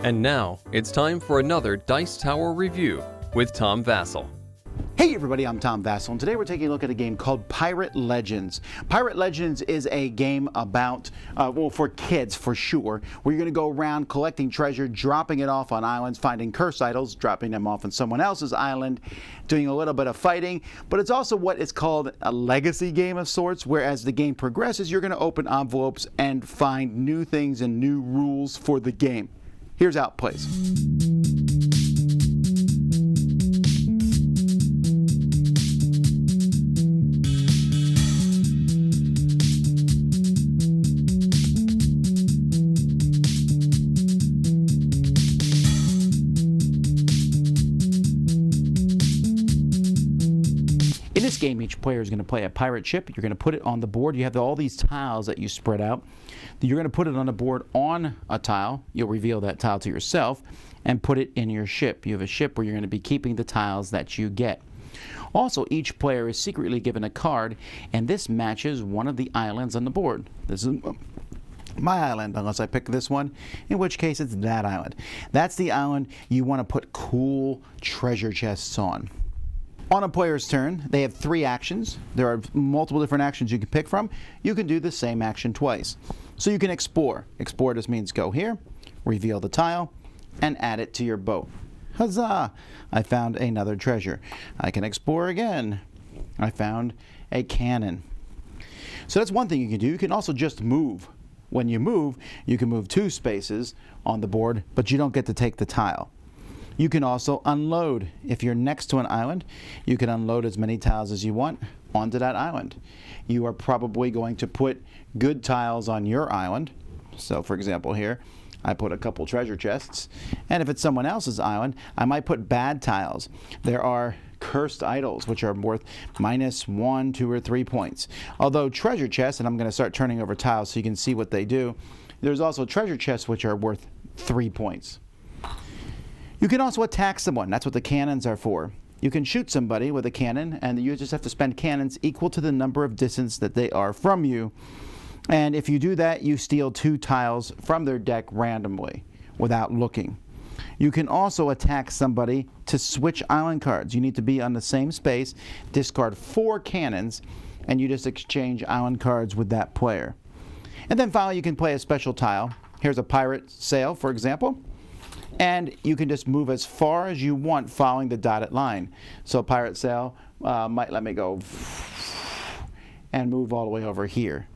And now, it's time for another Dice Tower review with Tom Vasel. Hey everybody, I'm Tom Vasel, and today we're taking a look at a game called Pirate Legends. Pirate Legends is a game about, for kids for sure, where you're going to go around collecting treasure, dropping it off on islands, finding curse idols, dropping them off on someone else's island, doing a little bit of fighting, but it's also what is called a legacy game of sorts, where as the game progresses, you're going to open envelopes and find new things and new rules for the game. Here's how it plays. In this game, each player is going to play a pirate ship. You're going to put it on the board. You have all these tiles that you spread out. You're going to put it on the board on a tile. You'll reveal that tile to yourself and put it in your ship. You have a ship where you're going to be keeping the tiles that you get. Also, each player is secretly given a card, and this matches one of the islands on the board. This is my island, unless I pick this one, in which case it's that island. That's the island you want to put cool treasure chests on. On a player's turn, they have 3 actions. There are multiple different actions you can pick from. You can do the same action twice. So you can explore. Explore just means go here, reveal the tile, and add it to your boat. Huzzah! I found another treasure. I can explore again. I found a cannon. So that's one thing you can do. You can also just move. When you move, you can move 2 spaces on the board, but you don't get to take the tile. You can also unload. If you're next to an island, you can unload as many tiles as you want onto that island. You are probably going to put good tiles on your island. So for example here, I put a couple treasure chests. And if it's someone else's island, I might put bad tiles. There are cursed idols, which are worth -1, 2, or 3 points. Although treasure chests, and I'm going to start turning over tiles so you can see what they do, there's also treasure chests which are worth 3 points. You can also attack someone. That's what the cannons are for. You can shoot somebody with a cannon, and you just have to spend cannons equal to the number of distance that they are from you. And if you do that, you steal 2 tiles from their deck randomly without looking. You can also attack somebody to switch island cards. You need to be on the same space, discard 4 cannons, and you just exchange island cards with that player. And then finally, you can play a special tile. Here's a pirate sail, for example. And you can just move as far as you want following the dotted line. So pirate sail might let me go and move all the way over here,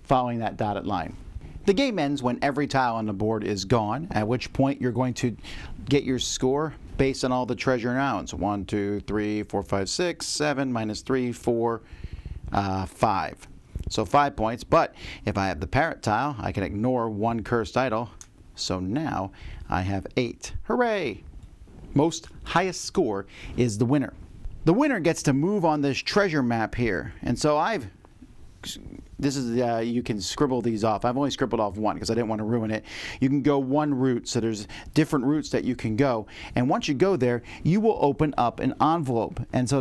following that dotted line. The game ends when every tile on the board is gone, at which point you're going to get your score based on all the treasure and islands. 1, 2, 3, 4, 5, 6, 7, -3, 4, 5. So 5 points, but if I have the parrot tile, I can ignore 1 cursed idol. So now I have 8. Hooray! Most highest score is the winner. The winner gets to move on this treasure map here. And so you can scribble these off. I've only scribbled off 1 because I didn't want to ruin it. You can go 1 route, so there's different routes that you can go. And once you go there, you will open up an envelope. And so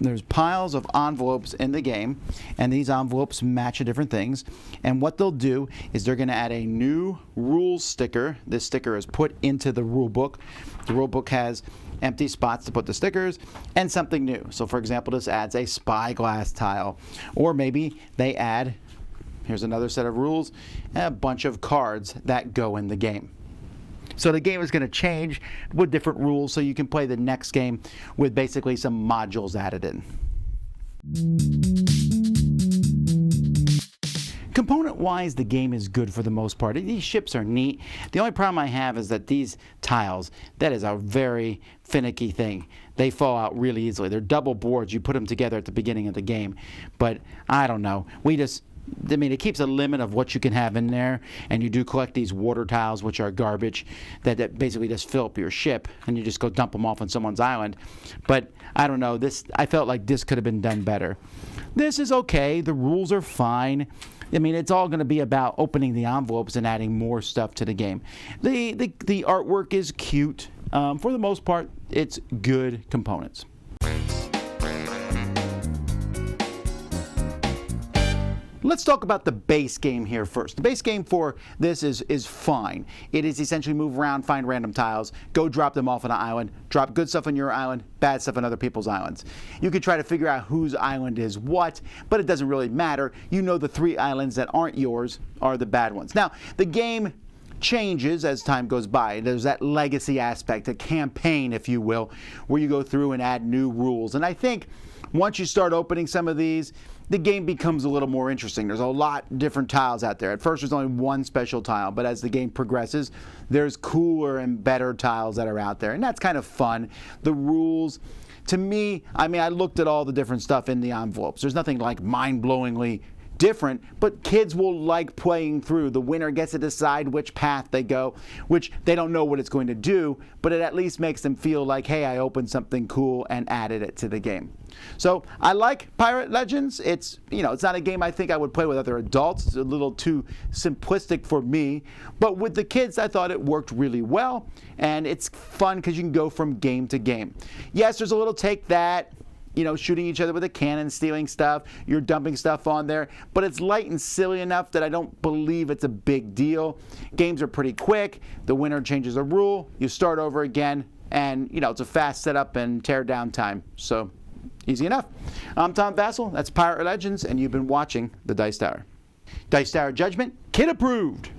there's piles of envelopes in the game, and these envelopes match different things. And what they'll do is they're going to add a new rules sticker. This sticker is put into the rule book. The rule book has empty spots to put the stickers and something new. So for example, this adds a spyglass tile, or maybe they add, here's another set of rules, a bunch of cards that go in the game. So the game is going to change with different rules, so you can play the next game with basically some modules added in. Component-wise, the game is good for the most part. These ships are neat. The only problem I have is that these tiles, that is a very finicky thing. They fall out really easily. They're double boards. You put them together at the beginning of the game. But I don't know. It keeps a limit of what you can have in there, and you do collect these water tiles, which are garbage, that basically just fill up your ship, and you just go dump them off on someone's island. But I don't know, I felt like this could have been done better. This is okay. The rules are fine. It's all going to be about opening the envelopes and adding more stuff to the game. The artwork is cute. For the most part, it's good components. Let's talk about the base game here first. The base game for this is fine. It is essentially move around, find random tiles, go drop them off on an island, drop good stuff on your island, bad stuff on other people's islands. You can try to figure out whose island is what, but it doesn't really matter. You know the 3 islands that aren't yours are the bad ones. Now, the game changes as time goes by. There's that legacy aspect, a campaign, if you will, where you go through and add new rules. And I think once you start opening some of these, the game becomes a little more interesting. There's a lot different tiles out there. At first there's only one special tile, but as the game progresses, there's cooler and better tiles that are out there, and that's kind of fun. The rules, to me, I looked at all the different stuff in the envelopes. There's nothing like mind-blowingly different, but kids will like playing through. The winner gets to decide which path they go, which they don't know what it's going to do, but it at least makes them feel like, hey, I opened something cool and added it to the game. So I like Pirate Legends. It's not a game I think I would play with other adults. It's a little too simplistic for me, but with the kids I thought it worked really well, and it's fun because you can go from game to game. Yes, there's a little take that, shooting each other with a cannon, stealing stuff, you're dumping stuff on there, but it's light and silly enough that I don't believe it's a big deal. Games are pretty quick. The winner changes a rule, you start over again, and it's a fast setup and tear down time. So easy enough. I'm Tom Vasel, that's Pirate Legends, and you've been watching the Dice Tower. Dice Tower Judgment, kid approved.